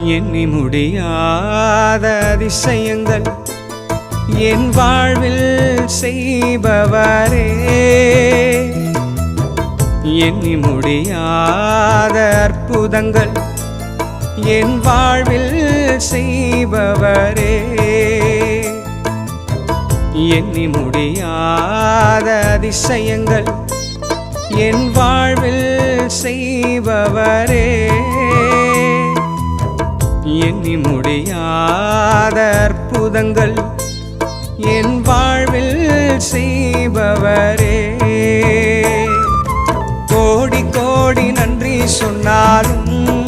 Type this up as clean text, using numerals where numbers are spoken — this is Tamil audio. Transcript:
எண்ணி முடியாத அதிசயங்கள் என் வாழ்வில் செய்பவரே, எண்ணி முடியாத அற்புதங்கள் என் வாழ்வில் செய்பவரே, எண்ணி முடியாத அதிசயங்கள் என் வாழ்வில் செய்பவரே, எண்ணி முடியாத அற்புதங்கள் என் வாழ்வில் செய்பவரே. கோடி கோடி நன்றி சொன்னாலும்